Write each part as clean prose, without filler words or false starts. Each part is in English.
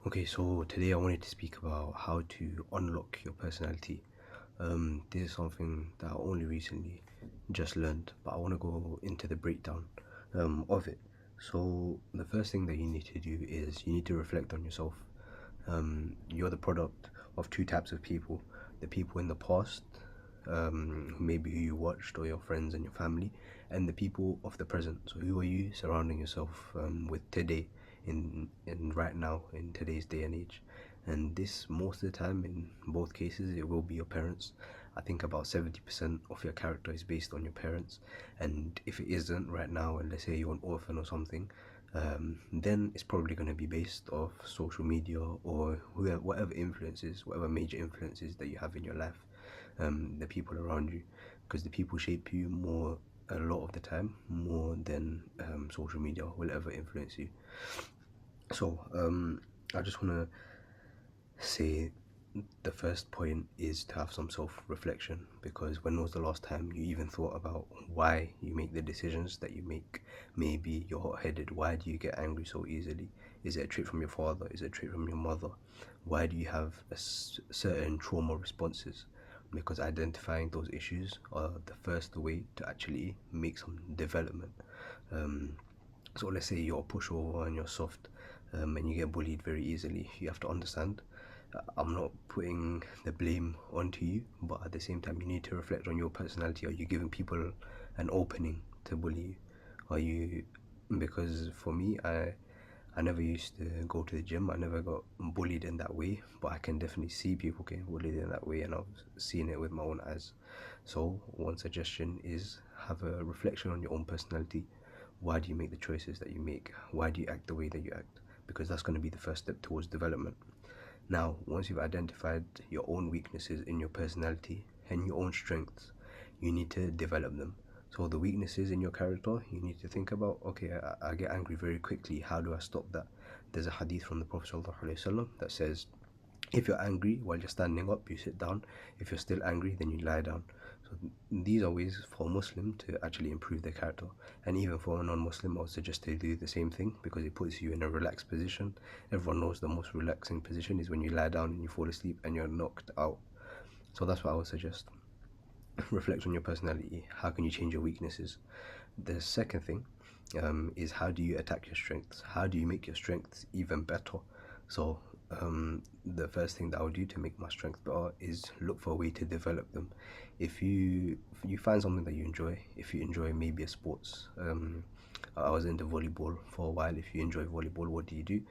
Okay, so today I wanted to speak about how to unlock your personality. This is something that I only recently just learned, but I want to go into the breakdown of it. So, the first thing that you need to do is you need to reflect on yourself. You're the product of two types of people: the people in the past, maybe who you watched, or your friends and your family, and the people of the present. So, who are you surrounding yourself with today, in right now, in today's day and age? And this, most of the time, in both cases, it will be your parents. I think about 70% of your character is based on your parents, and if it isn't right now, and let's say you're an orphan or something, then it's probably going to be based off social media or whatever influences, whatever major influences that you have in your life, the people around you, because the people shape you more a lot of the time, more than social media will ever influence you. So I just want to say the first point is to have some self-reflection, because when was the last time you even thought about why you make the decisions that you make? Maybe you're hot-headed. Why do you get angry so easily? Is it a trait from your father? Is it a trait from your mother? Why do you have certain trauma responses? Because identifying those issues are the first way to actually make some development. um, so let's say you're a pushover and you're soft, and you get bullied very easily. You have to understand, I'm not putting the blame onto you, but at the same time, you need to reflect on your personality. Are you giving people an opening to bully you? Are you, because for me, I never used to go to the gym. I never got bullied in that way, but I can definitely see people getting bullied in that way, and I've seen it with my own eyes. So one suggestion is have a reflection on your own personality. Why do you make the choices that you make? Why do you act the way that you act? Because that's going to be the first step towards development. Now, once you've identified your own weaknesses in your personality and your own strengths, you need to develop them. So the weaknesses in your character, you need to think about, okay, I get angry very quickly. How do I stop that? There's a hadith from the Prophet ﷺ that says, if you're angry while you're standing up, you sit down. If you're still angry, then you lie down. So these are ways for a Muslim to actually improve their character. And even for a non-Muslim, I would suggest to do the same thing, because it puts you in a relaxed position. Everyone knows the most relaxing position is when you lie down and you fall asleep and you're knocked out. So that's what I would suggest. Reflect on your personality. How can you change your weaknesses? The second thing is, how do you attack your strengths? How do you make your strengths even better? So the first thing that I would do to make my strengths better is look for a way to develop them. If you find something that you enjoy, if you enjoy maybe a sports, I was into volleyball for a while. If you enjoy volleyball, what do?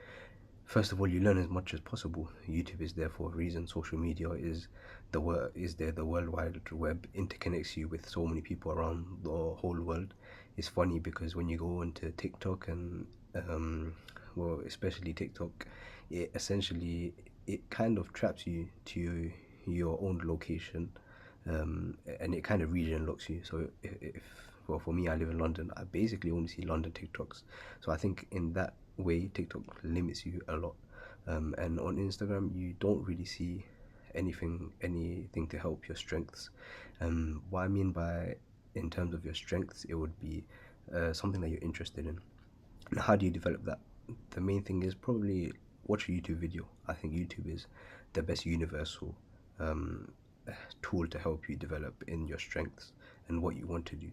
First of all, you learn as much as possible. YouTube is there for a reason. Social media is the World Wide Web interconnects you with so many people around the whole world. It's funny because when you go into TikTok and well, especially TikTok, it essentially, it kind of traps you to your own location, and it kind of region locks you. So if well, for me, I live in London. I basically only see London TikToks. So I think in that way, TikTok limits you a lot. And on Instagram, you don't really see anything to help your strengths. What I mean by, in terms of your strengths, it would be something that you're interested in. Now, how do you develop that? The main thing is probably watch a YouTube video. I think YouTube is the best universal um, tool to help you develop in your strengths and what you want to do.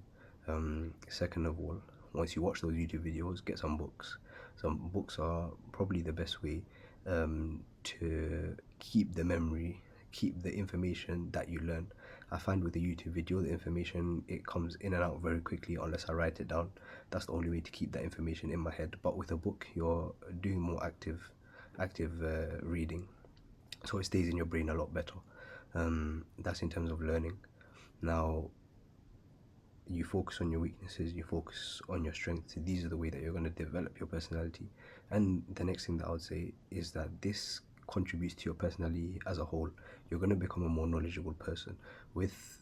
Second of all, once you watch those YouTube videos, get some books. Some books are probably the best way to keep the memory, keep the information that you learn. I find with a YouTube video, the information, it comes in and out very quickly unless I write it down. That's the only way to keep that information in my head. But with a book, you're doing more active reading, so it stays in your brain a lot better. That's in terms of learning. Now, you focus on your weaknesses, you focus on your strengths. These are the way that you're going to develop your personality. And the next thing that I would say is that this contributes to your personality as a whole. You're going to become a more knowledgeable person. With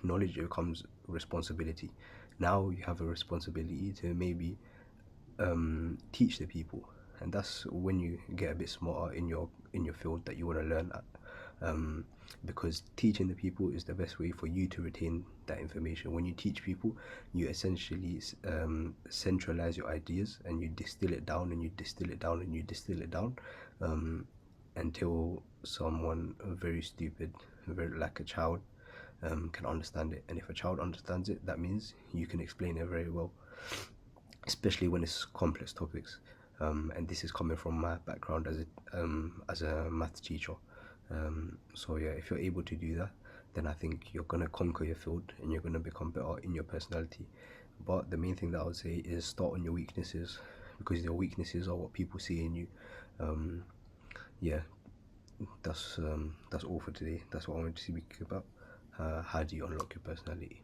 knowledge comes responsibility. Now you have a responsibility to maybe teach the people, and that's when you get a bit smarter in your field that you want to learn at. because teaching the people is the best way for you to retain that information. When you teach people, you essentially centralize your ideas, and you distill it down, and you distill it down, and you distill it down, until someone very stupid, very like a child, can understand it. And if a child understands it, that means you can explain it very well, especially when it's complex topics. And this is coming from my background as a maths teacher. So yeah, if you're able to do that, then I think you're gonna conquer your field and you're gonna become better in your personality. But the main thing that I would say is start on your weaknesses, because your weaknesses are what people see in you. Yeah, that's all for today. That's what I wanted to speak about. How do you unlock your personality?